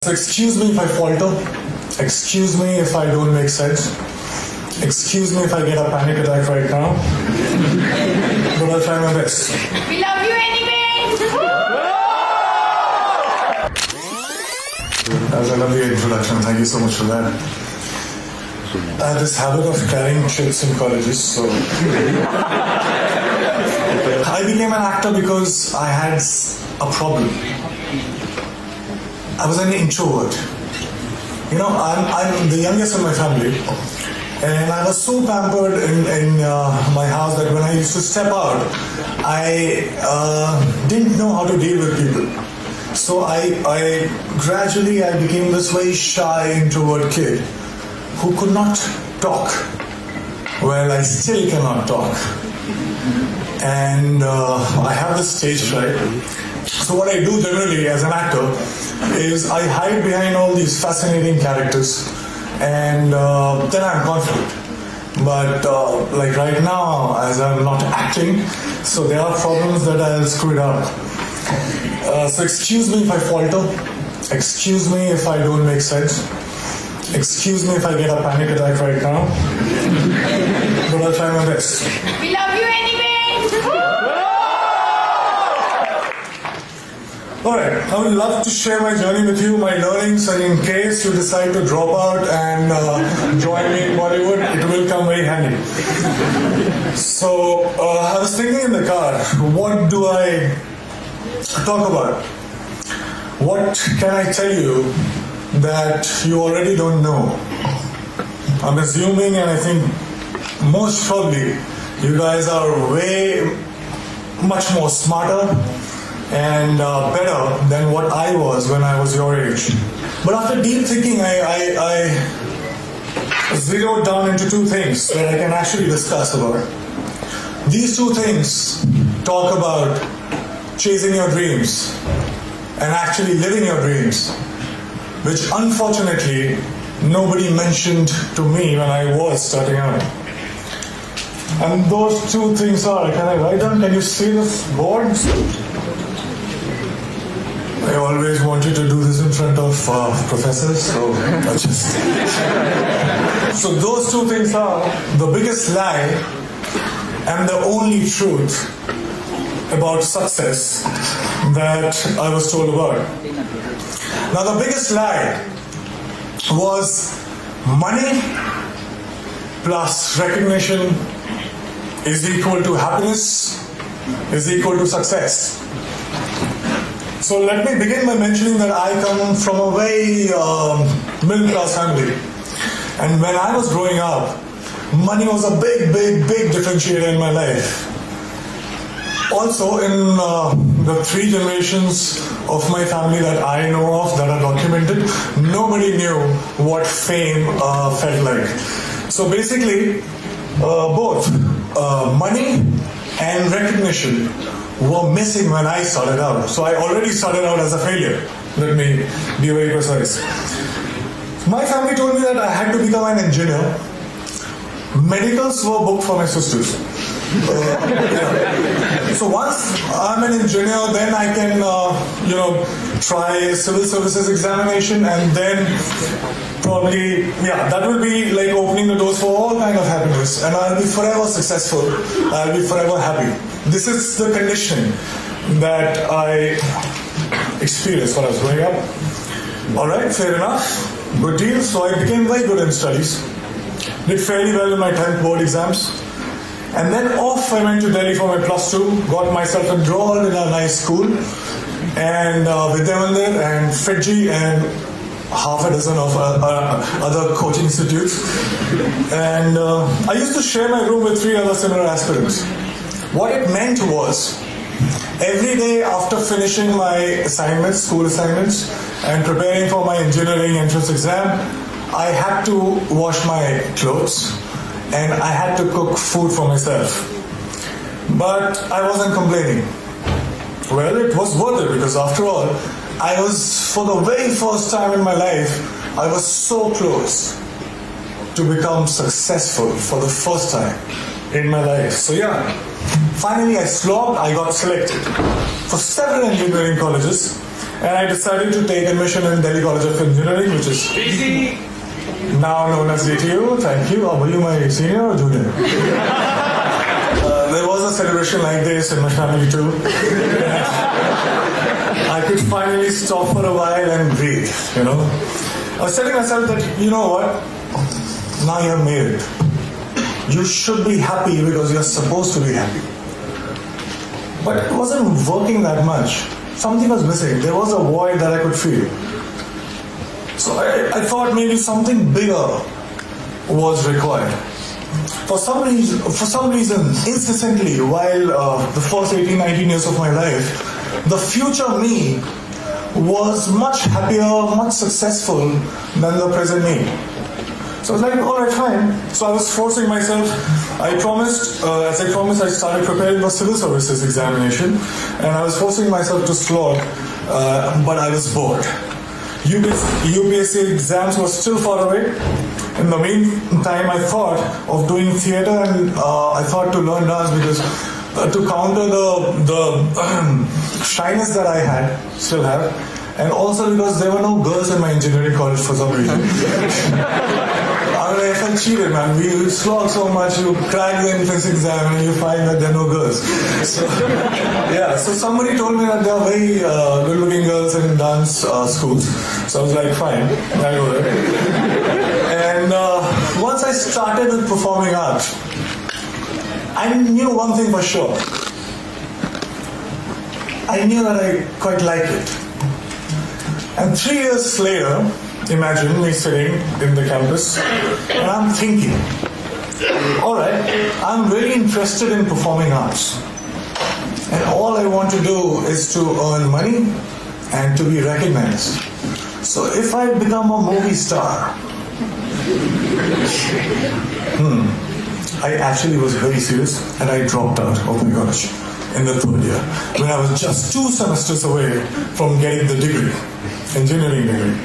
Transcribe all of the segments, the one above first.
So excuse me if I falter, excuse me if I don't make sense, excuse me if I get a panic attack right now, but I'll try my best. We love you anyway! That was a lovely introduction, thank you so much for that. I had this habit of carrying chits in colleges, so I became an actor because I had a problem. I was an introvert. You know, I'm the youngest in my family, and I was so pampered in my house that when I used to step out, I didn't know how to deal with people. So I gradually became this very shy introvert kid who could not talk. Well, I still cannot talk, and I have this stage fright. So what I do generally as an actor is I hide behind all these fascinating characters, and then I'm confident. But like right now, as I'm not acting, so there are problems that I'll screw it up. So excuse me if I falter, excuse me if I don't make sense, excuse me if I get a panic attack right now, but I'll try my best. We love you anyway! Alright, I would love to share my journey with you, my learnings, and in case you decide to drop out and join me in Bollywood, it will come very handy. So, I was thinking in the car, what do I talk about? What can I tell you that you already don't know? I'm assuming, and I think most probably, you guys are way much more smarter and better than what I was when I was your age. But after deep thinking, I zeroed down into two things that I can actually discuss about. These two things talk about chasing your dreams and actually living your dreams, which unfortunately nobody mentioned to me when I was starting out. And those two things are, can I write down? Can you see this board? I always wanted to do this in front of professors, so I just... So those two things are the biggest lie and the only truth about success that I was told about. Now the biggest lie was money plus recognition is equal to happiness, is equal to success. So let me begin by mentioning that I come from a very middle-class family. And when I was growing up, money was a big differentiator in my life. Also, in the three generations of my family that I know of, that are documented, nobody knew what fame felt like. So basically, both money and recognition were missing when I started out. So I already started out as a failure. Let me be very precise. My family told me that I had to become an engineer. Medicals were booked for my sisters. So once I'm an engineer, then I can, try civil services examination, and then probably, that will be like opening the doors for all kind of happiness, and I'll be forever successful. I'll be forever happy. This is the condition that I experienced when I was growing up. All right, fair enough. Good deal. So I became very good in studies. Did fairly well in my 10th board exams. And then off I went to Delhi for my +2, got myself enrolled in a nice school, and Vidyamandir and Fiji and half a dozen of other coaching institutes. And I used to share my room with 3 other similar aspirants. What it meant was, every day after finishing my assignments, school assignments, and preparing for my engineering entrance exam, I had to wash my clothes and I had to cook food for myself. But I wasn't complaining. Well, it was worth it, because after all, I was, for the very first time in my life, I was so close to become successful for the first time in my life. So finally I slogged, I got selected for several engineering colleges, and I decided to take admission in Delhi College of Engineering, which is now known as DTU. Thank you. Were you my senior or junior? There was a celebration like this in my family too. I could finally stop for a while and breathe, you know. I was telling myself that, you know what, now you have made it. You should be happy because you're supposed to be happy. But it wasn't working that much. Something was missing. There was a void that I could feel. So I thought maybe something bigger was required. For some reason, incessantly, while the first 18, 19 years of my life, the future me was much happier, much successful than the present me. So I was like, all right, fine. So I was forcing myself. I promised, I started preparing for civil services examination, and I was forcing myself to slog, but I was bored. UPSC exams were still far away. In the meantime, I thought of doing theatre, and I thought to learn dance because to counter the shyness that I still have, and also because there were no girls in my engineering college for some reason. I felt cheated, man. We slog so much, you crack the entrance exam and you find that there are no girls. So somebody told me that there are very good-looking girls in dance schools. So I was like, fine, I'll go there. And once I started with performing arts, I knew one thing for sure. I knew that I quite liked it. And 3 years later, imagine me sitting in the campus and I'm thinking, all right, I'm really interested in performing arts. And all I want to do is to earn money and to be recognized. So if I become a movie star, I actually was very serious and I dropped out of my college in the third year when I was just 2 semesters away from getting the degree, engineering degree.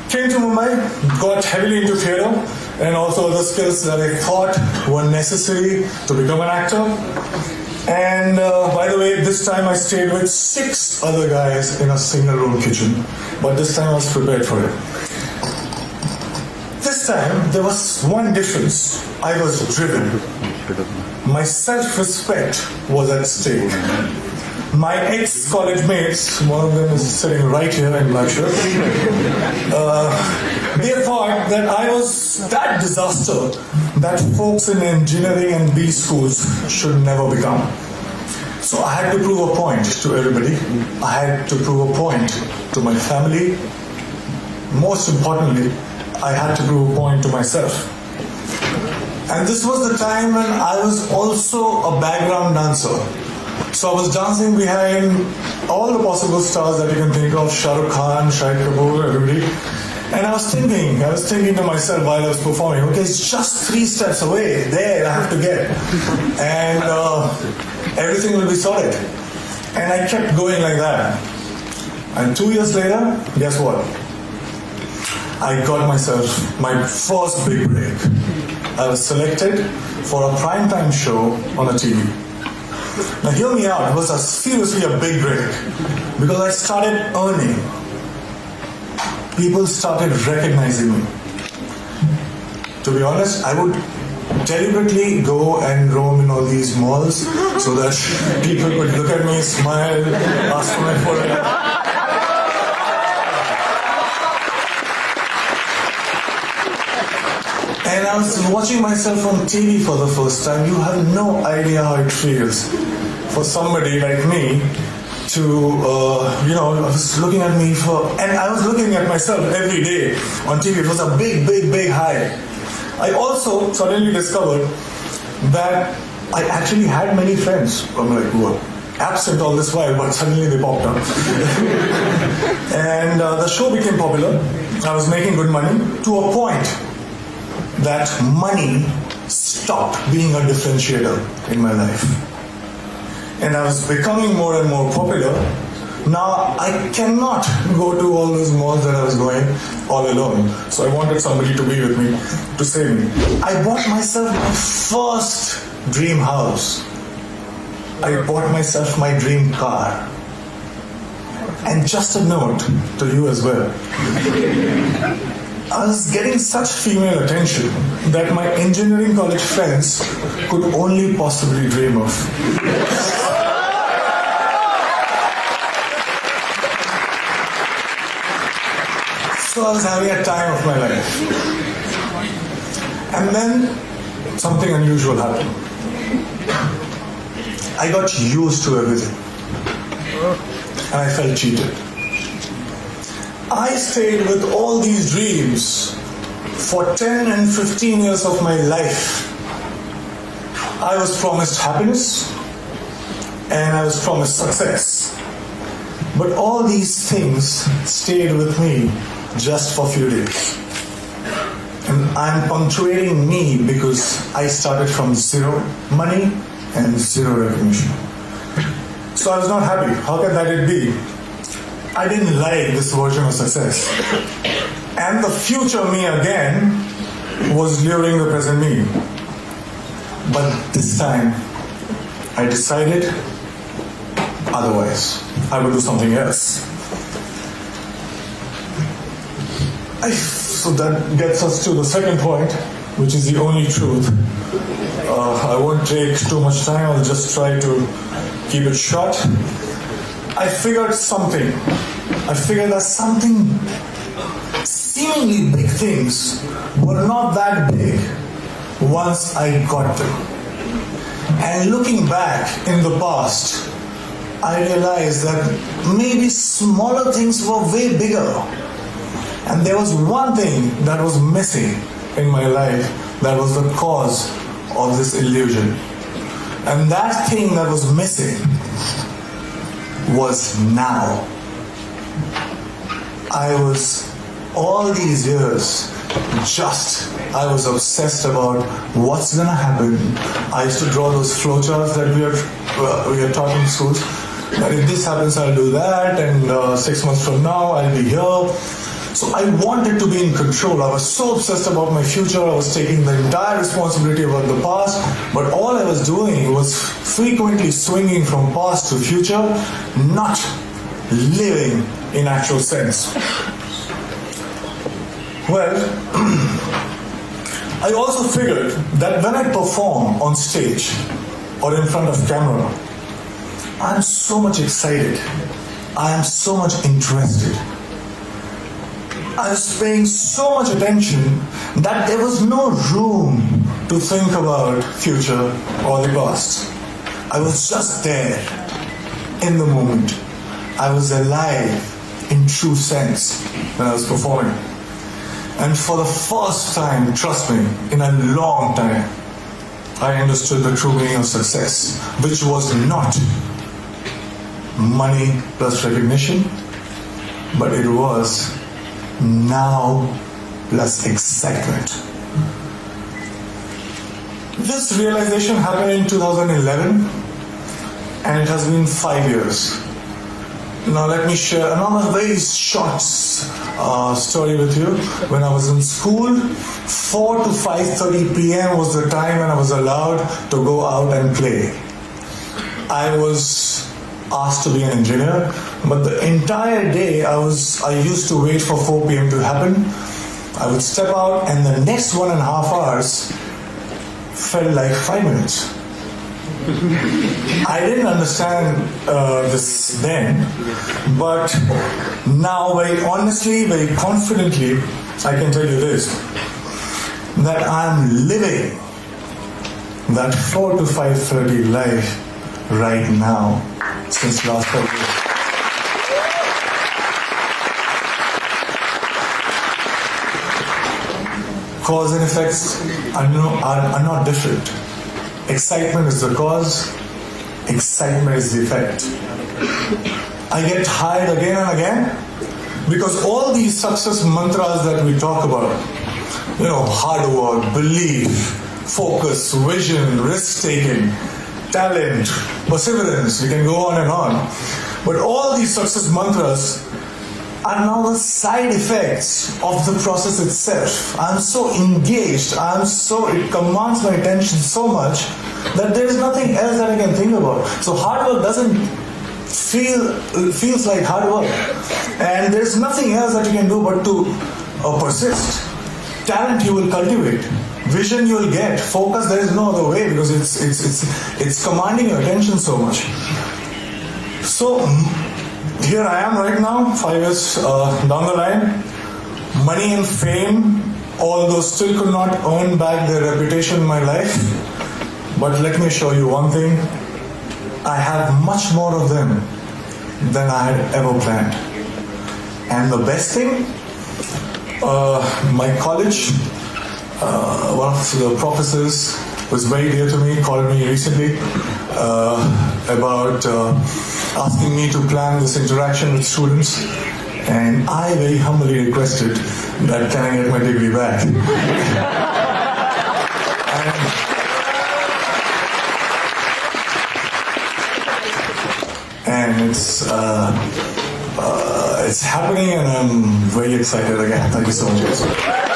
Came to Mumbai, got heavily into theatre and also other skills that I thought were necessary to become an actor. And by the way, this time I stayed with 6 other guys in a single room kitchen, but this time I was prepared for it. This time there was one difference. I was driven. My self-respect was at stake. My ex-college mates, one of them is sitting right here in black shirt, they thought that I was that disaster that folks in engineering and B schools should never become. So I had to prove a point to everybody. I had to prove a point to my family. Most importantly, I had to prove a point to myself. And this was the time when I was also a background dancer. So I was dancing behind all the possible stars that you can think of, Shah Rukh Khan, Shahid Kapoor, everybody. And I was thinking to myself while I was performing, okay, it's just 3 steps away, there I have to get. And everything will be sorted. And I kept going like that. And 2 years later, guess what? I got myself my first big break. I was selected for a primetime show on a TV. Now hear me out, it was seriously a big break because I started earning. People started recognizing me. To be honest, I would deliberately go and roam in all these malls so that people could look at me, smile, ask for my photo. And I was watching myself on TV for the first time. You have no idea how it feels for somebody like me to, I was looking at me and I was looking at myself every day on TV. It was a big, big, big high. I also suddenly discovered that I actually had many friends. I'm like, who were absent all this while, but suddenly they popped up. And the show became popular. I was making good money to a point that money stopped being a differentiator in my life. And I was becoming more and more popular. Now I cannot go to all those malls that I was going all alone. So I wanted somebody to be with me, to save me. I bought myself my first dream house. I bought myself my dream car. And just a note to you as well. I was getting such female attention that my engineering college friends could only possibly dream of. So I was having a time of my life. And then something unusual happened. I got used to everything. And I felt cheated. I stayed with all these dreams for 10 and 15 years of my life. I was promised happiness and I was promised success. But all these things stayed with me just for a few days. And I'm punctuating me because I started from zero money and zero recognition. So I was not happy. How can that it be? I didn't like this version of success. And the future me again was luring the present me. But this time, I decided otherwise. I would do something else. So that gets us to the second point, which is the only truth. I won't take too much time. I'll just try to keep it short. I figured something. I figured that something, seemingly big things, were not that big once I got them. And looking back in the past, I realized that maybe smaller things were way bigger. And there was one thing that was missing in my life that was the cause of this illusion. And that thing that was missing was now. I was, all these years, I was obsessed about what's gonna happen. I used to draw those flowcharts that we are taught in schools. That if this happens, I'll do that, and 6 months from now, I'll be here. So I wanted to be in control. I was so obsessed about my future. I was taking the entire responsibility about the past. But all I was doing was frequently swinging from past to future, not living in actual sense. Well, I also figured that when I perform on stage or in front of camera, I'm so much excited. I am so much interested. I was paying so much attention that there was no room to think about future or the past. I was just there in the moment. I was alive in true sense when I was performing. And for the first time, trust me, in a long time, I understood the true meaning of success, which was not money plus recognition, but it was now plus excitement. This realization happened in 2011 and it has been 5 years. Now let me share another very short story with you. When I was in school, 4 to 5:30 p.m. was the time when I was allowed to go out and play. I was asked to be an engineer, but the entire day I used to wait for 4 p.m. to happen. I would step out and the next 1.5 hours felt like 5 minutes. I didn't understand this then, but now very honestly, very confidently, I can tell you this, that I'm living that 4 to 5:30 life right now since last 5 years. Cause and effects are not different. Excitement is the cause, excitement is the effect. I get tired again and again because all these success mantras that we talk about, hard work, belief, focus, vision, risk-taking, talent, perseverance, we can go on and on. But all these success mantras are now the side effects of the process itself. I'm so engaged, it commands my attention so much that there is nothing else that I can think about. So hard work doesn't feels like hard work, and there's nothing else that you can do but to persist. Talent you will cultivate, vision you will get, focus there is no other way because it's commanding your attention so much. So here I am right now, 5 years down the line. Money and fame, although still could not earn back their reputation in my life. But let me show you one thing. I have much more of them than I had ever planned. And the best thing, my college, one of the professors was very dear to me, called me recently about asking me to plan this interaction with students. And I very humbly requested that can I get my degree back? and it's happening, and I'm very excited again. Thank you so much.